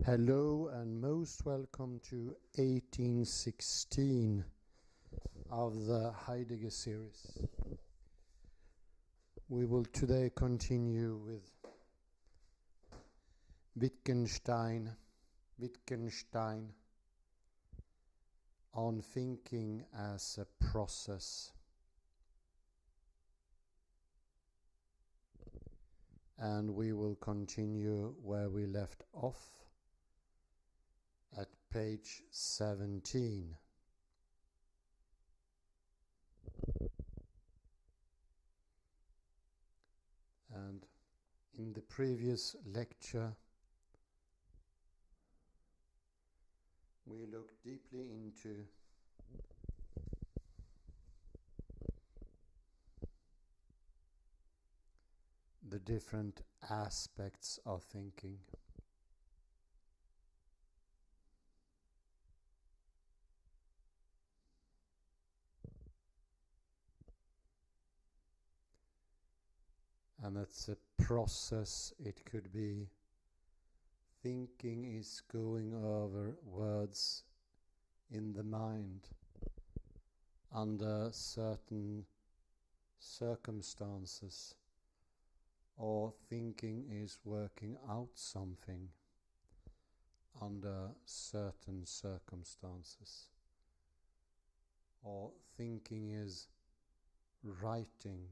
Hello and most welcome to 1816 of the Heidegger series. We will today continue with Wittgenstein on thinking as a process. And we will continue where we left off at page 17. And in the previous lecture, we looked deeply into the different aspects of thinking. And that's a process. It could be thinking is going over words in the mind under certain circumstances, or thinking is working out something under certain circumstances, or thinking is writing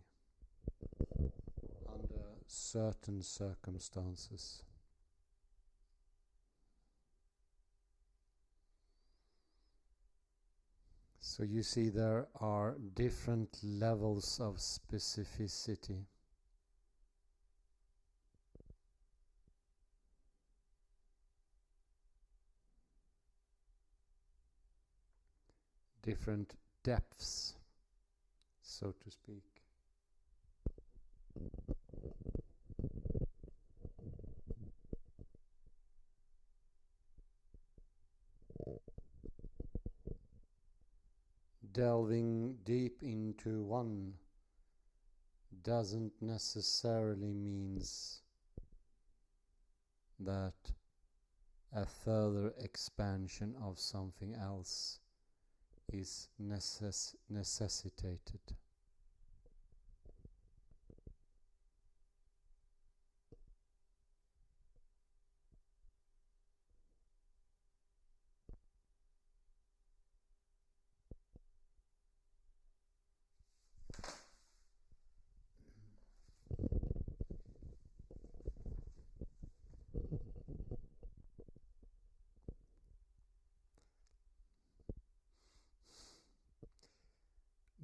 under certain circumstances. So you see there are different levels of specificity. Different depths, so to speak. Delving deep into one doesn't necessarily means that a further expansion of something else is necessitated.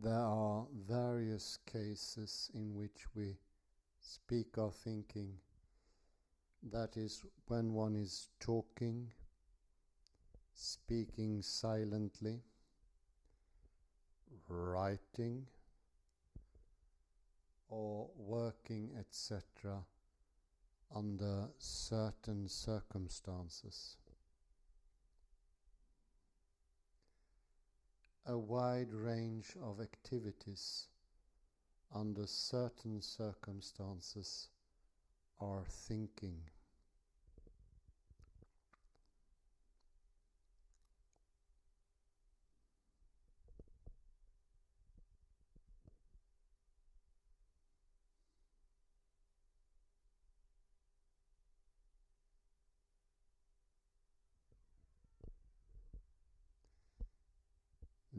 There are various cases in which we speak of thinking. That is when one is talking, speaking silently, writing, or working, etc., under certain circumstances. A wide range of activities under certain circumstances are thinking.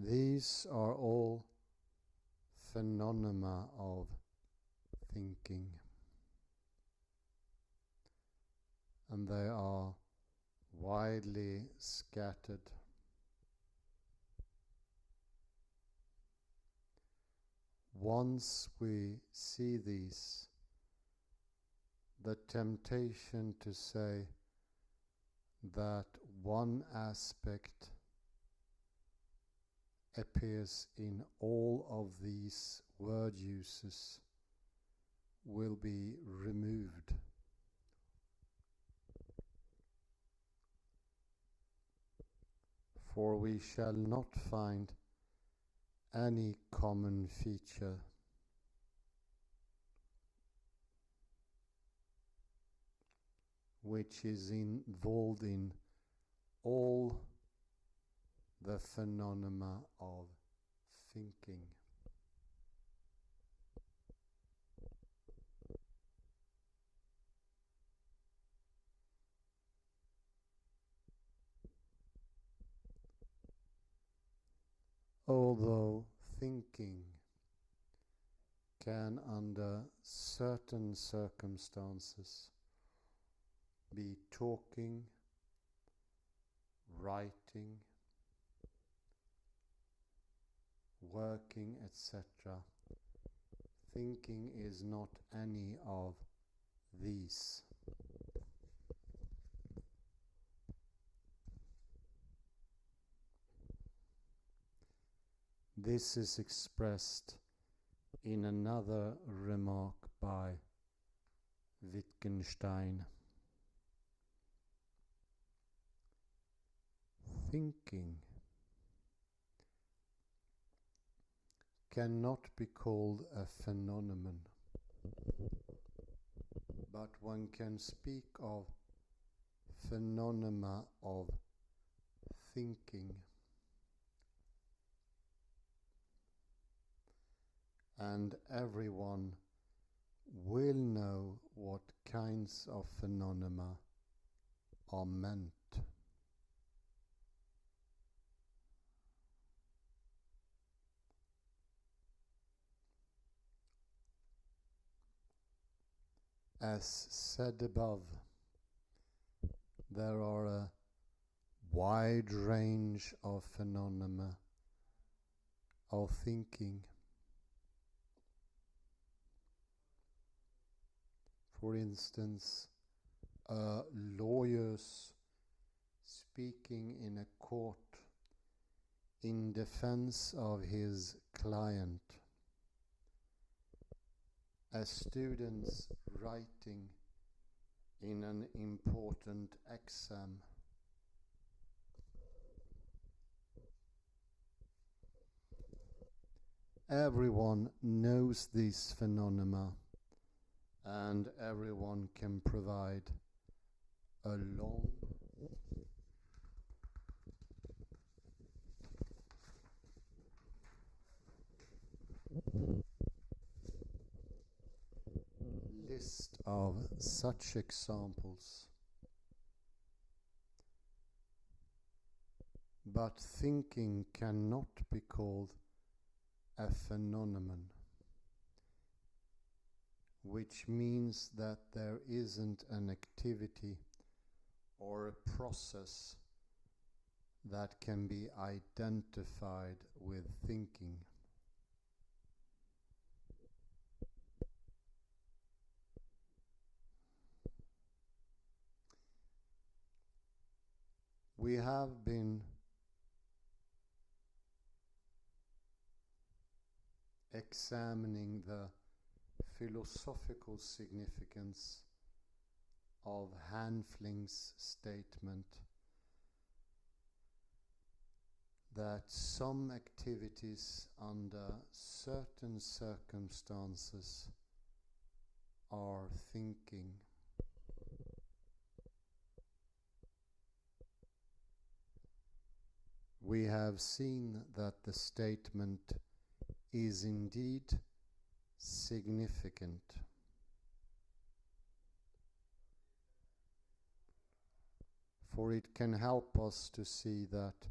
These are all phenomena of thinking, and they are widely scattered. Once we see these, the temptation to say that one aspect appears in all of these word uses will be removed. For we shall not find any common feature. which is involved in all the phenomena of thinking. Although thinking can, under certain circumstances, be talking, writing, working, etc., thinking is not any of these. This is expressed in another remark by Wittgenstein. Thinking cannot be called a phenomenon, but one can speak of phenomena of thinking. And everyone will know what kinds of phenomena are meant. As said above, there are a wide range of phenomena of thinking. For instance, lawyers speaking in a court in defense of his client, as students writing in an important exam. Everyone knows these phenomena, and everyone can provide a long list of such examples. But thinking cannot be called a phenomenon, which means that there isn't an activity or a process that can be identified with thinking. We have been examining the philosophical significance of Hanfling's statement that some activities under certain circumstances are thinking. We have seen that the statement is indeed significant. For it can help us to see that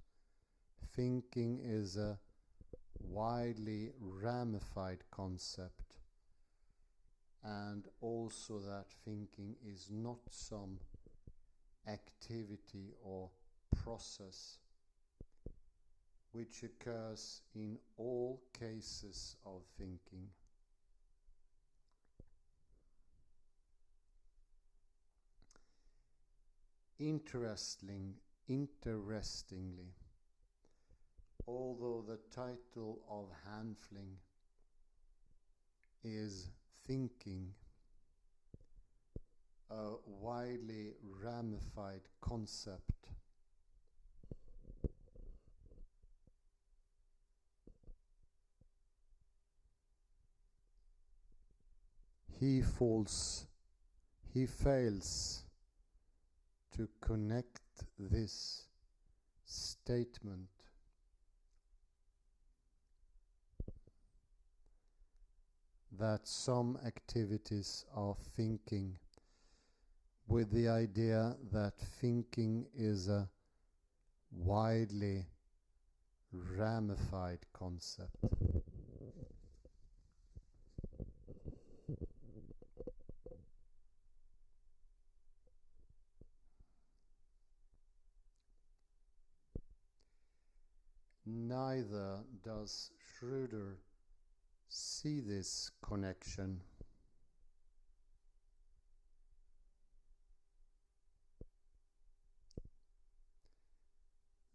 thinking is a widely ramified concept, and also that thinking is not some activity or process which occurs in all cases of thinking. Interestingly, although the title of Hanfling is Thinking, a widely ramified concept, he fails to connect this statement that some activities are thinking with the idea that thinking is a widely ramified concept. Neither does Schroeder see this connection.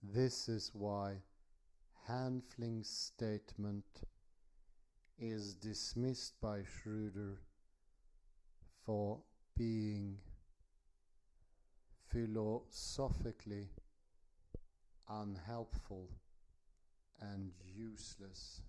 This is why Hanfling's statement is dismissed by Schroeder for being philosophically unhelpful and useless.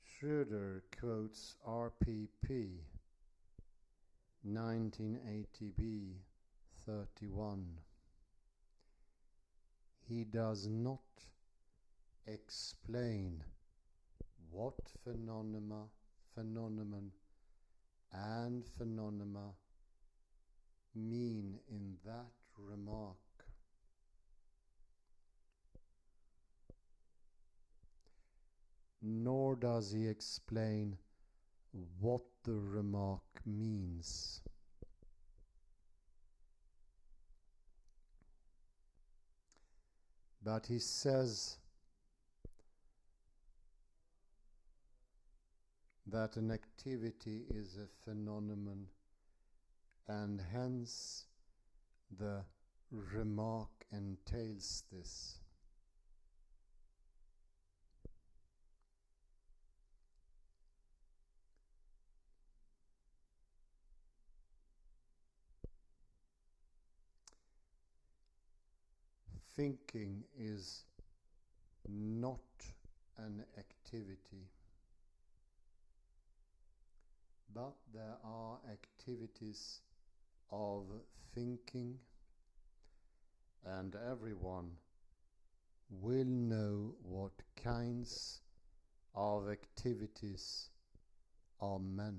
Schroeder quotes RPP 1980b 31. He does not explain what phenomenon and phenomena mean in that remark. Nor does he explain what the remark means. But he says that an activity is a phenomenon, and hence the remark entails this. Thinking is not an activity, but there are activities of thinking, and everyone will know what kinds of activities are meant.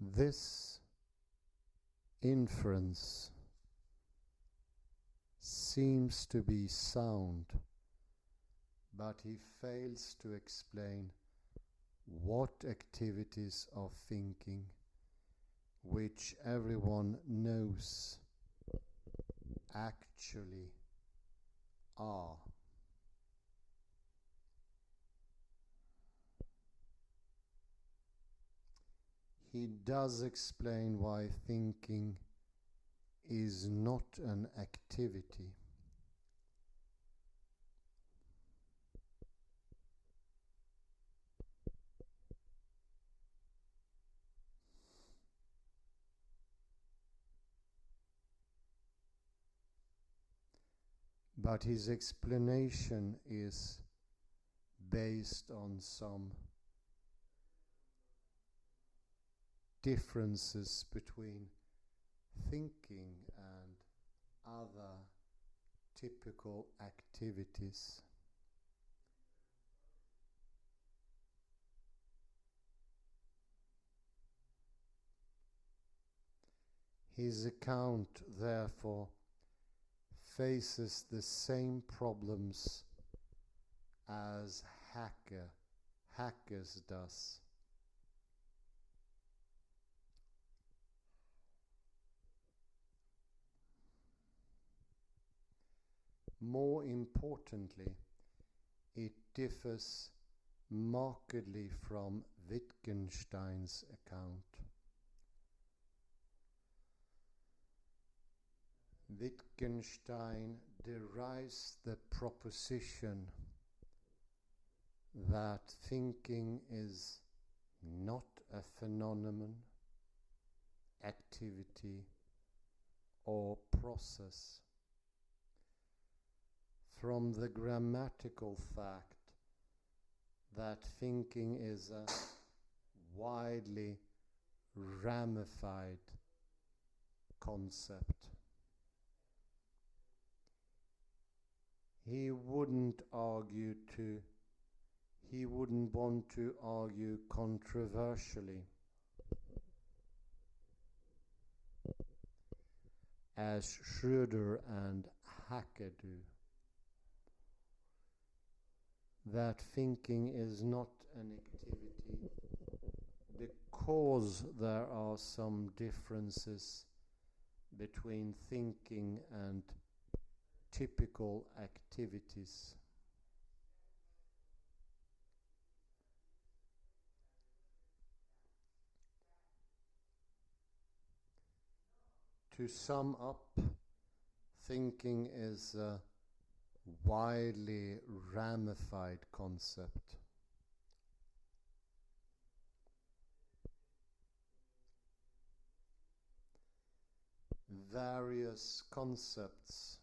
This inference seems to be sound, but he fails to explain what activities of thinking, which everyone knows, actually are. He does explain why thinking is not an activity. But his explanation is based on some differences between thinking and other typical activities. His account, therefore, faces the same problems as Hacker's does. More importantly, it differs markedly from Wittgenstein's account. Wittgenstein derives the proposition that thinking is not a phenomenon, activity, or process from the grammatical fact that thinking is a widely ramified concept. He wouldn't want to argue controversially, as Schröder and Haeckel do, that thinking is not an activity because there are some differences between thinking and typical activities. To sum up, thinking is a widely ramified concept. Various concepts,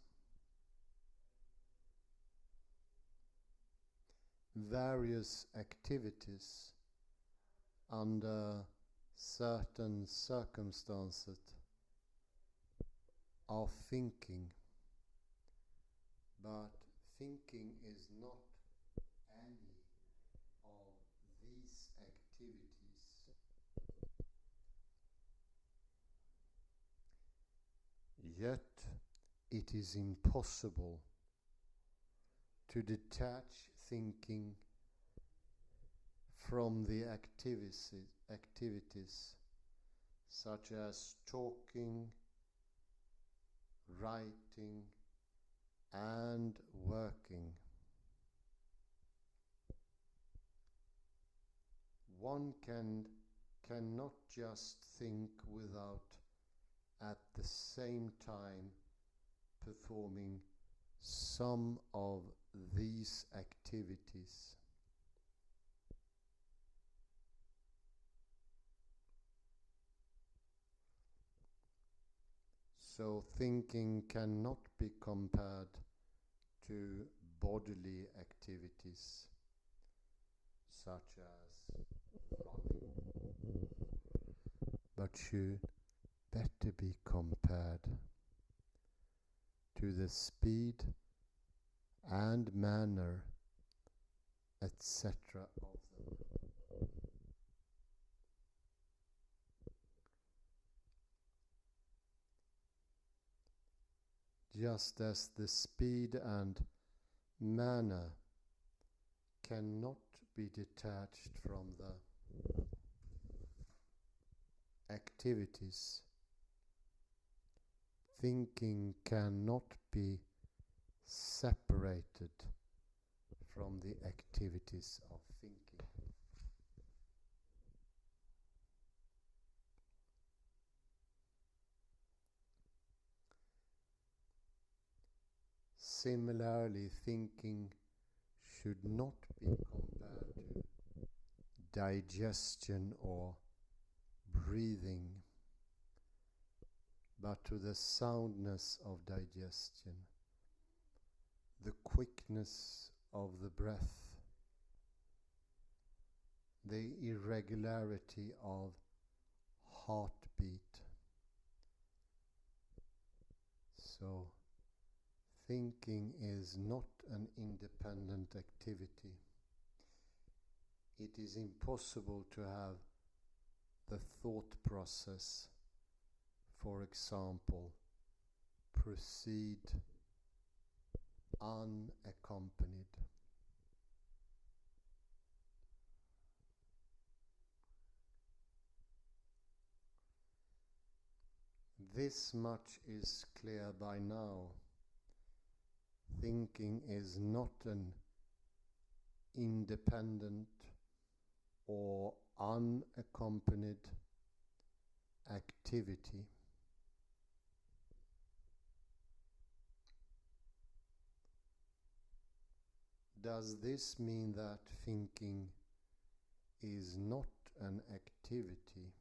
various activities under certain circumstances are thinking, but thinking is not any of these activities. Yet it is impossible to detach thinking from the activities such as talking, writing, and working. One cannot just think without at the same time performing some of these activities. So thinking cannot be compared to bodily activities such as running, but should better be compared to the speed and manner, etc. of them. Just as the speed and manner cannot be detached from the activities, thinking cannot be separated from the activities of thinking. Similarly, thinking should not be compared to digestion or breathing, but to the soundness of digestion, the quickness of the breath, the irregularity of heartbeat. So, thinking is not an independent activity. It is impossible to have the thought process, for example, proceed unaccompanied. This much is clear by now. Thinking is not an independent or unaccompanied activity. does this mean that thinking is not an activity?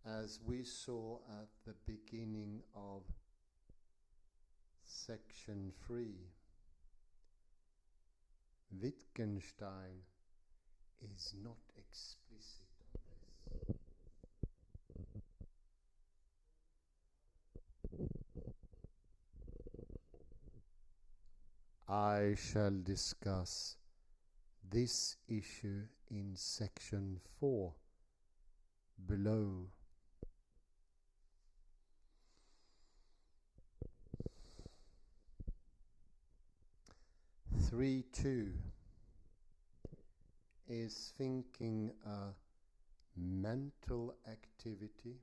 As we saw at the beginning of section 3, Wittgenstein is not explicit on this. I shall discuss this issue in section 4 below. Three two is thinking a mental activity?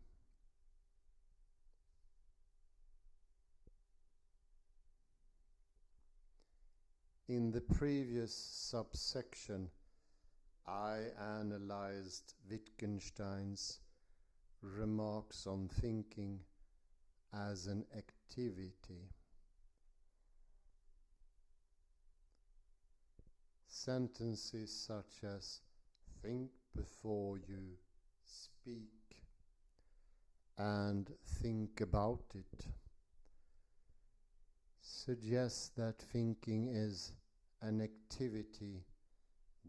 In the previous subsection, I analyzed Wittgenstein's remarks on thinking as an activity. Sentences such as "think before you speak" and "think about it" suggest that thinking is an activity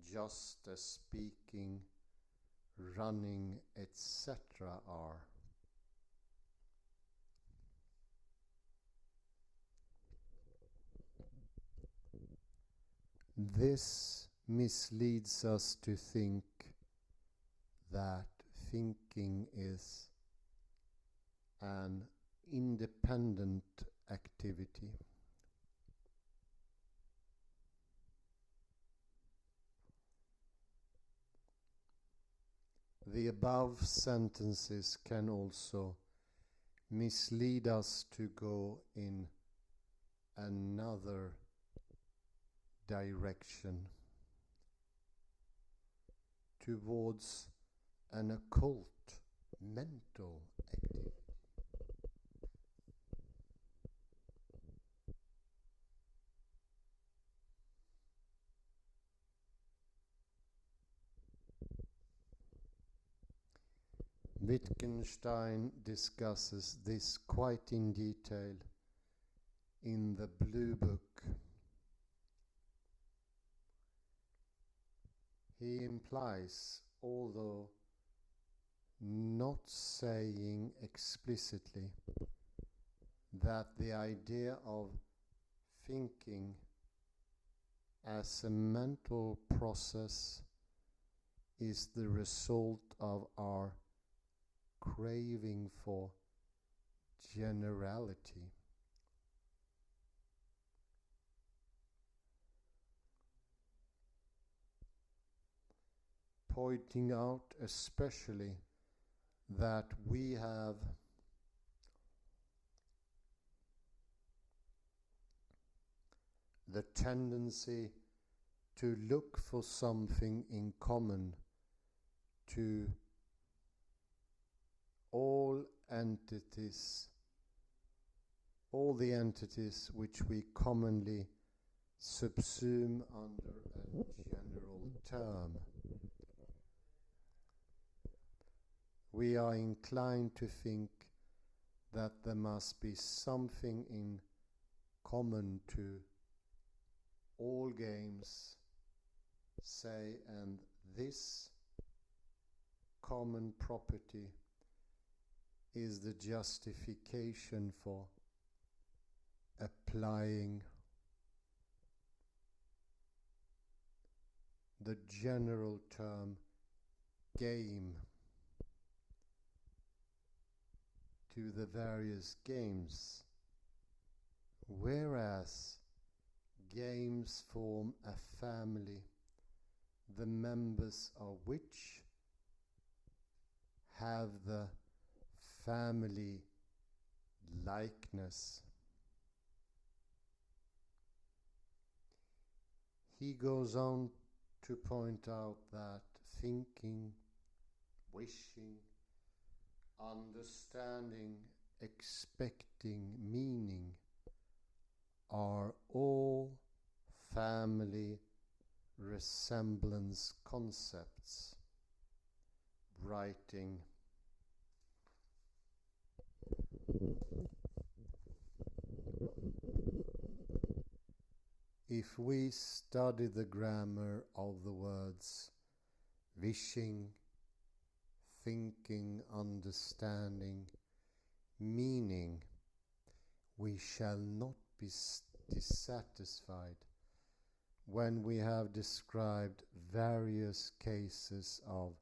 just as speaking, running, etc. are. This misleads us to think that thinking is an independent activity. The above sentences can also mislead us to go in another direction, towards an occult mental activity. Wittgenstein discusses this quite in detail in the Blue Book. He implies, although not saying explicitly, that the idea of thinking as a mental process is the result of our craving for generality. Pointing out especially that we have the tendency to look for something in common to all the entities which we commonly subsume under a general term. We are inclined to think that there must be something in common to all games, say, and this common property is the justification for applying the general term game to the various games, whereas games form a family, the members of which have the family likeness. He goes on to point out that thinking, wishing, understanding, expecting, meaning are all family resemblance concepts. Writing. If we study the grammar of the words wishing, thinking, understanding, meaning, we shall not be dissatisfied when we have described various cases of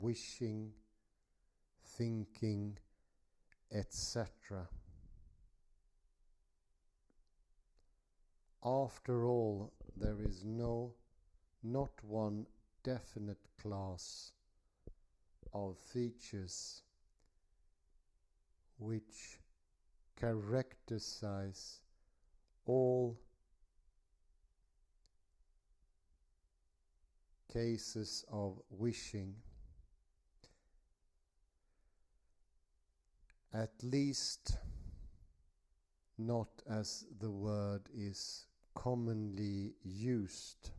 wishing, thinking, etc. After all, there is not one definite class of features which characterize all cases of wishing, at least not as the word is commonly used.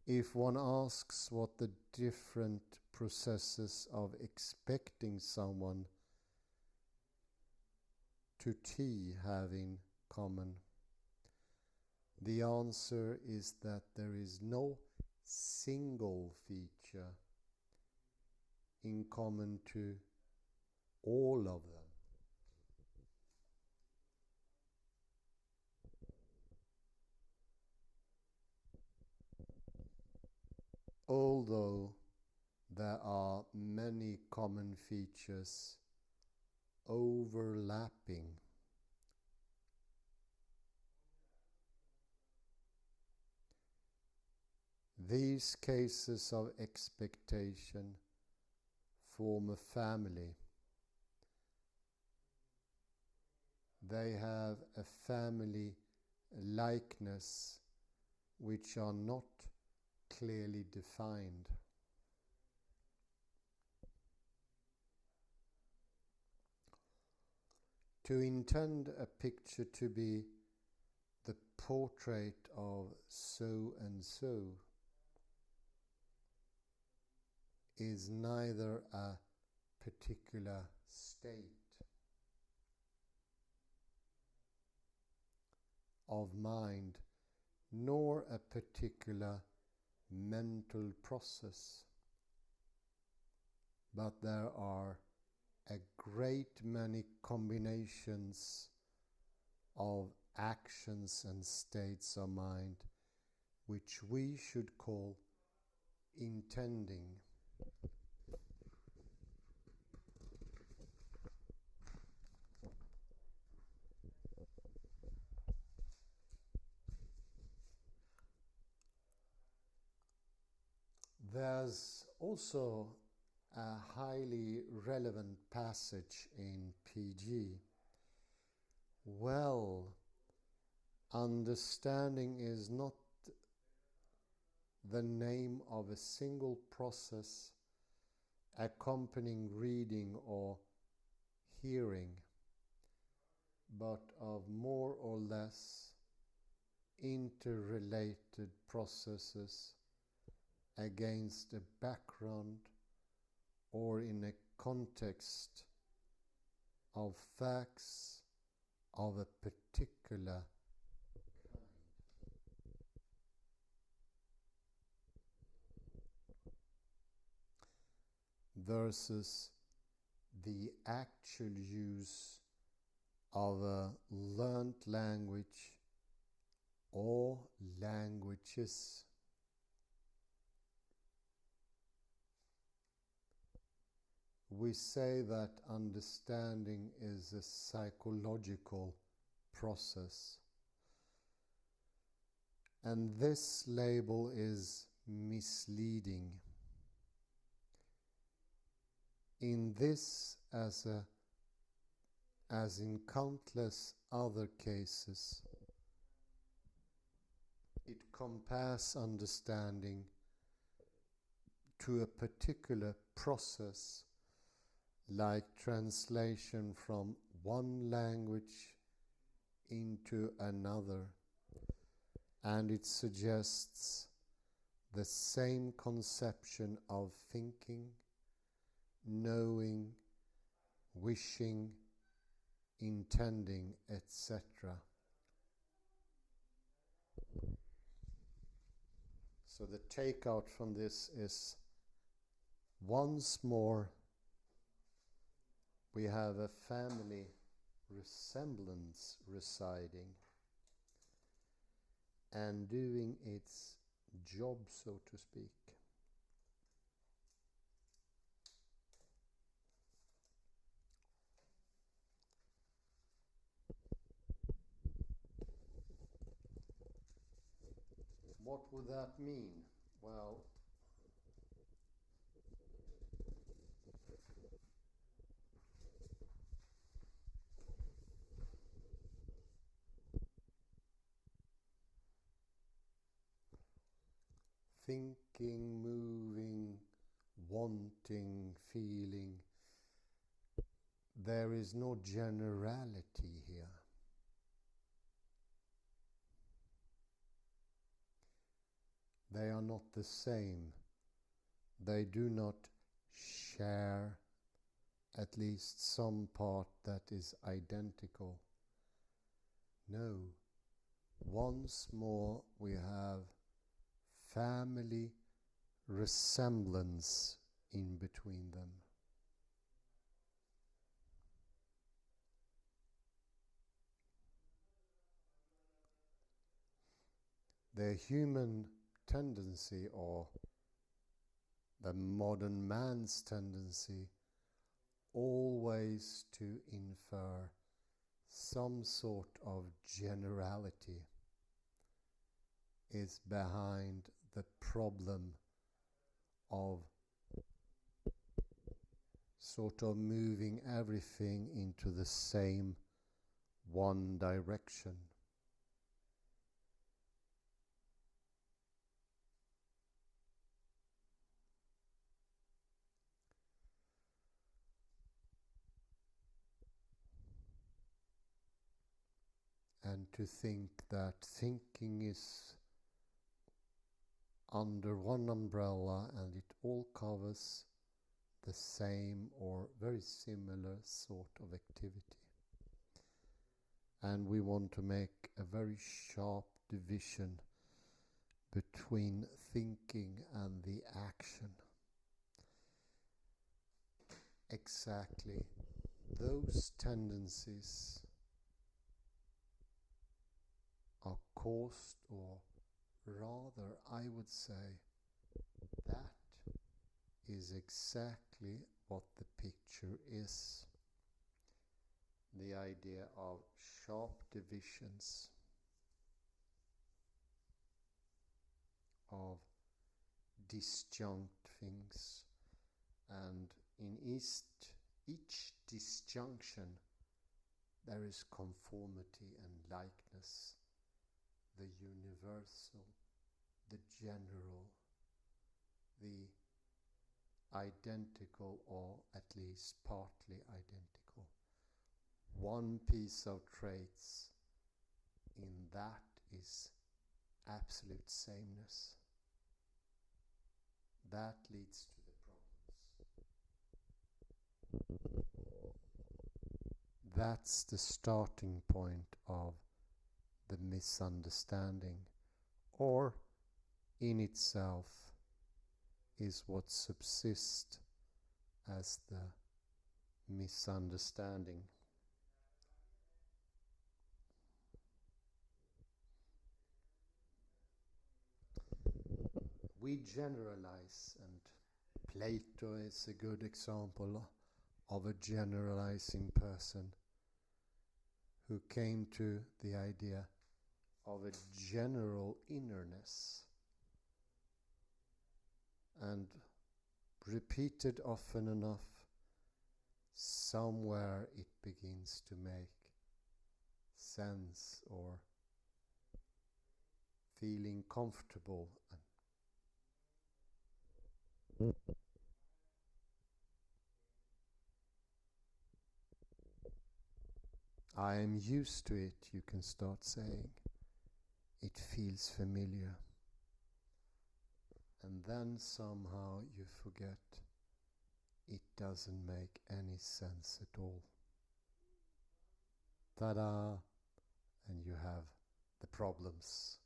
If one asks what the different processes of expecting someone to tea have in common, the answer is that there is no single feature in common to all of them. Although there are many common features overlapping, these cases of expectation form a family. They have a family likeness which are not clearly defined. To intend a picture to be the portrait of so and so is neither a particular state of mind nor a particular mental process, but there are a great many combinations of actions and states of mind which we should call intending. There's also a highly relevant passage in PG. Well, understanding is not the name of a single process accompanying reading or hearing, but of more or less interrelated processes against a background or in a context of facts of a particular kind. Versus the actual use of a learned language or languages. We say that understanding is a psychological process, and this label is misleading. In this, as in countless other cases, it compares understanding to a particular process like translation from one language into another, and it suggests the same conception of thinking, knowing, wishing, intending, etc. So the takeout from this is, once more we have a family resemblance residing and doing its job, so to speak. What would that mean? Well, thinking, moving, wanting, feeling, there is no generality here. They are not the same. They do not share at least some part that is identical. No. Once more we have family resemblance in between them. The human tendency, or the modern man's tendency, always to infer some sort of generality is behind the problem of sort of moving everything into the same one direction. And to think that thinking is under one umbrella and it all covers the same or very similar sort of activity. And we want to make a very sharp division between thinking and the action. Exactly. Those tendencies are caused, or rather, I would say, that is exactly what the picture is. The idea of sharp divisions, of disjunct things, and in each disjunction there is conformity and likeness, the universal, the general, the identical, or at least partly identical. One piece of traits in that is absolute sameness. That leads to the problems. That's the starting point of the misunderstanding, or in itself is what subsists as the misunderstanding. We generalize, and Plato is a good example of a generalizing person who came to the idea of a general innerness, and repeated often enough, somewhere it begins to make sense, or feeling comfortable. I am used to it, you can start saying. It feels familiar. And then somehow you forget it doesn't make any sense at all. Ta-da! And you have the problems.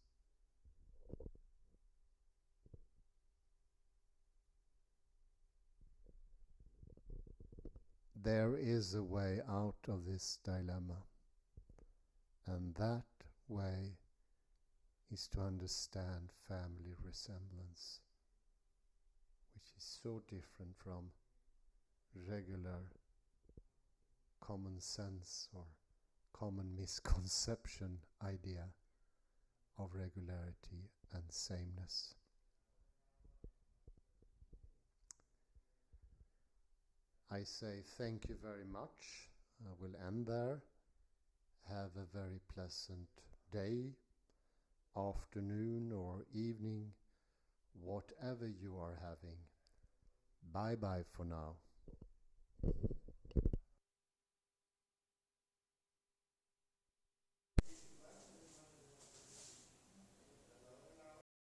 There is a way out of this dilemma, and that way is to understand family resemblance, which is so different from regular common sense or common misconception idea of regularity and sameness. I say thank you very much. I will end there. Have a very pleasant day, afternoon or evening, whatever you are having. Bye bye for now.